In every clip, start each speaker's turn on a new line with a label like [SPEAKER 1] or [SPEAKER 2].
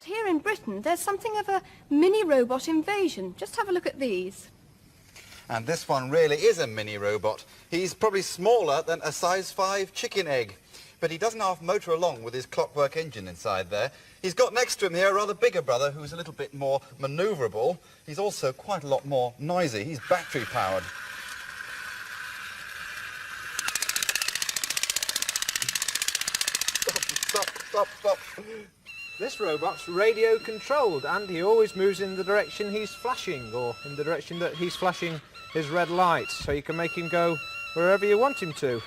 [SPEAKER 1] Here in Britain, there's something of a mini-robot invasion. Just have a look at these.
[SPEAKER 2] And this one really is a mini-robot. He's probably smaller than a size 5 chicken egg. But he doesn't half motor along with his clockwork engine inside there. He's got next to him here a rather bigger brother who's a little bit more manoeuvrable. He's also quite a lot more noisy. He's battery-powered. Stop.
[SPEAKER 3] This robot's radio controlled and he always moves in the direction he's flashing, or in the direction that he's flashing his red light, so you can make him go wherever you want him to.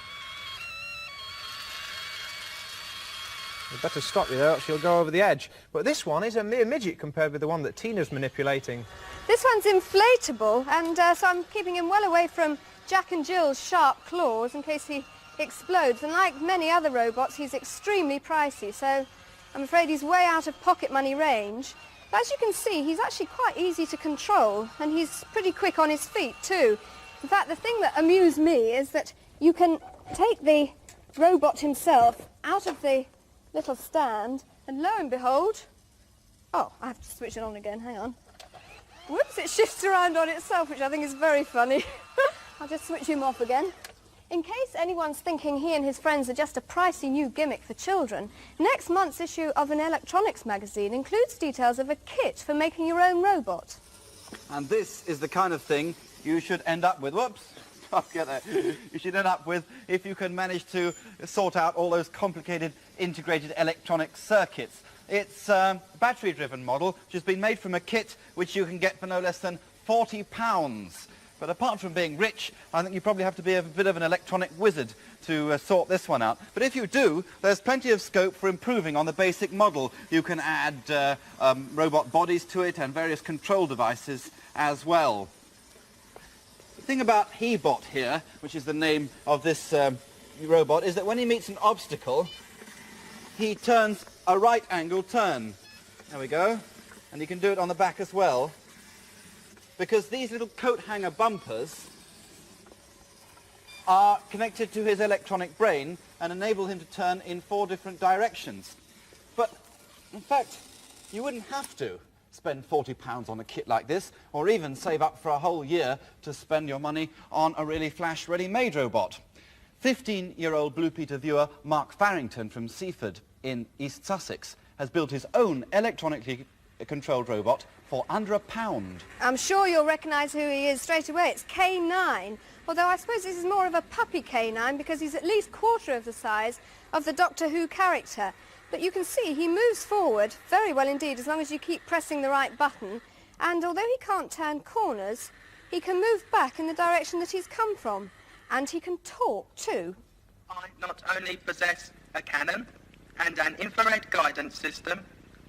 [SPEAKER 3] You better stop you there, else you'll go over the edge. But this one is a mere midget compared with the one that Tina's manipulating.
[SPEAKER 1] This one's inflatable, and so I'm keeping him well away from Jack and Jill's sharp claws in case he explodes. And like many other robots, he's extremely pricey, so I'm afraid he's way out of pocket money range. But as you can see, he's actually quite easy to control, and he's pretty quick on his feet too. In fact, the thing that amused me is that you can take the robot himself out of the little stand, and lo and behold... Oh, I have to switch it on again, hang on. Whoops, it shifts around on itself, which I think is very funny. I'll just switch him off again. In case anyone's thinking he and his friends are just a pricey new gimmick for children, next month's issue of an electronics magazine includes details of a kit for making your own robot.
[SPEAKER 2] And this is the kind of thing you should end up with. Whoops. I'll get there. You should end up with if you can manage to sort out all those complicated integrated electronic circuits. It's a battery-driven model which has been made from a kit which you can get for no less than £40. But apart from being rich, I think you probably have to be a bit of an electronic wizard to sort this one out. But if you do, there's plenty of scope for improving on the basic model. You can add robot bodies to it and various control devices as well. The thing about He-Bot here, which is the name of this robot, is that when he meets an obstacle, he turns a right-angle turn. There we go. And he can do it on the back as well, because these little coat hanger bumpers are connected to his electronic brain and enable him to turn in 4 different directions. But, in fact, you wouldn't have to spend £40 on a kit like this, or even save up for a whole year to spend your money on a really flash ready-made robot. 15-year-old Blue Peter viewer Mark Farrington from Seaford in East Sussex has built his own electronically controlled robot for under £1.
[SPEAKER 1] I'm sure you'll recognise who he is straight away. It's K-9, although I suppose this is more of a puppy K-9 because he's at least quarter of the size of the Doctor Who character. But you can see he moves forward very well indeed as long as you keep pressing the right button. And although he can't turn corners, he can move back in the direction that he's come from. And he can talk too.
[SPEAKER 4] I not only possess a cannon and an infrared guidance system,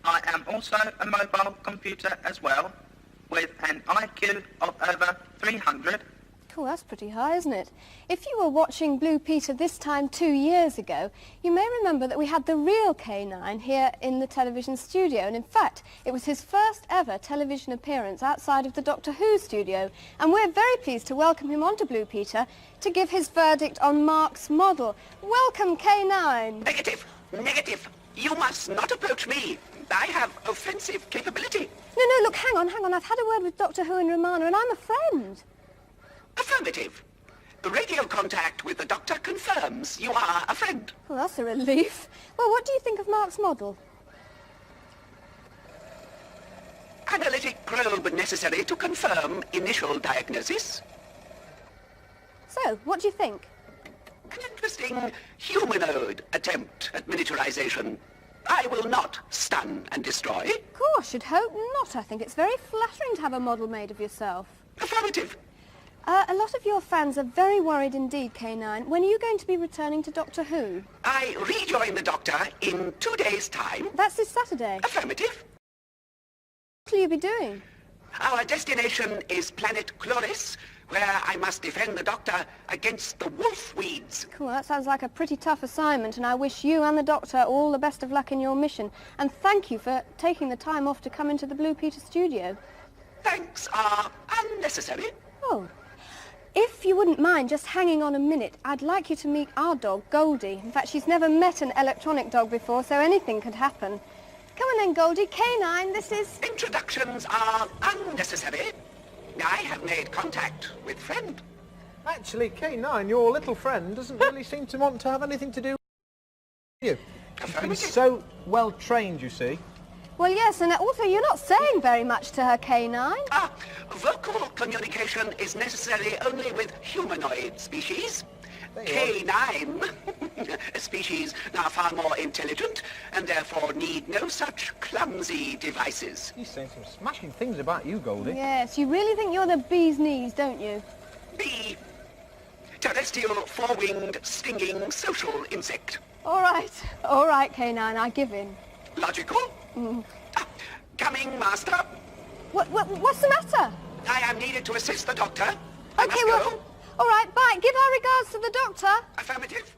[SPEAKER 4] I am also a mobile computer as well, with an IQ of over 300.
[SPEAKER 1] Cool, that's pretty high, isn't it? If you were watching Blue Peter this time 2 years ago, you may remember that we had the real K-9 here in the television studio, and in fact, it was his first ever television appearance outside of the Doctor Who studio, and we're very pleased to welcome him onto Blue Peter to give his verdict on Mark's model. Welcome, K-9.
[SPEAKER 5] Negative! Negative! You must not approach me. I have offensive capability.
[SPEAKER 1] No, look, hang on. I've had a word with Doctor Who and Romana, and I'm a friend.
[SPEAKER 5] Affirmative. Radio contact with the Doctor confirms you are a friend.
[SPEAKER 1] Well, that's a relief. Well, what do you think of Mark's model?
[SPEAKER 5] Analytic probe necessary to confirm initial diagnosis.
[SPEAKER 1] So, what do you think?
[SPEAKER 5] An interesting humanoid attempt at miniaturization. I will not stun and destroy.
[SPEAKER 1] I should hope not. I think it's very flattering to have a model made of yourself.
[SPEAKER 5] Affirmative.
[SPEAKER 1] A lot of your fans are very worried indeed, K-9. When are you going to be returning to Doctor Who?
[SPEAKER 5] I rejoin the Doctor in 2 days' time.
[SPEAKER 1] That's this Saturday.
[SPEAKER 5] Affirmative.
[SPEAKER 1] What will you be doing?
[SPEAKER 5] Our destination is planet Chloris, where I must defend the Doctor against the wolf weeds.
[SPEAKER 1] Cool, that sounds like a pretty tough assignment, and I wish you and the Doctor all the best of luck in your mission. And thank you for taking the time off to come into the Blue Peter studio.
[SPEAKER 5] Thanks are unnecessary.
[SPEAKER 1] Oh. If you wouldn't mind just hanging on a minute, I'd like you to meet our dog, Goldie. In fact, she's never met an electronic dog before, so anything could happen. Come on then, Goldie. K-9, this is...
[SPEAKER 5] Introductions are unnecessary. I have made contact with friend.
[SPEAKER 3] Actually, K-9, your little friend, doesn't really seem to want to have anything to do with you. She's so well trained, you see.
[SPEAKER 1] Well, yes, and also you're not saying very much to her, K-9.
[SPEAKER 5] Vocal communication is necessary only with humanoid species. K-9 species are far more intelligent and therefore need no such clumsy devices.
[SPEAKER 3] He's saying some smashing things about you, Goldie.
[SPEAKER 1] Yes, you really think you're the bee's knees, don't you?
[SPEAKER 5] B. Terrestrial four-winged stinging social insect.
[SPEAKER 1] All right, K-9, I give in.
[SPEAKER 5] Logical? Coming, master.
[SPEAKER 1] What's the matter?
[SPEAKER 5] I am needed to assist the doctor. I must
[SPEAKER 1] well,
[SPEAKER 5] go.
[SPEAKER 1] all right, bye. Give our regards to the doctor.
[SPEAKER 5] Affirmative.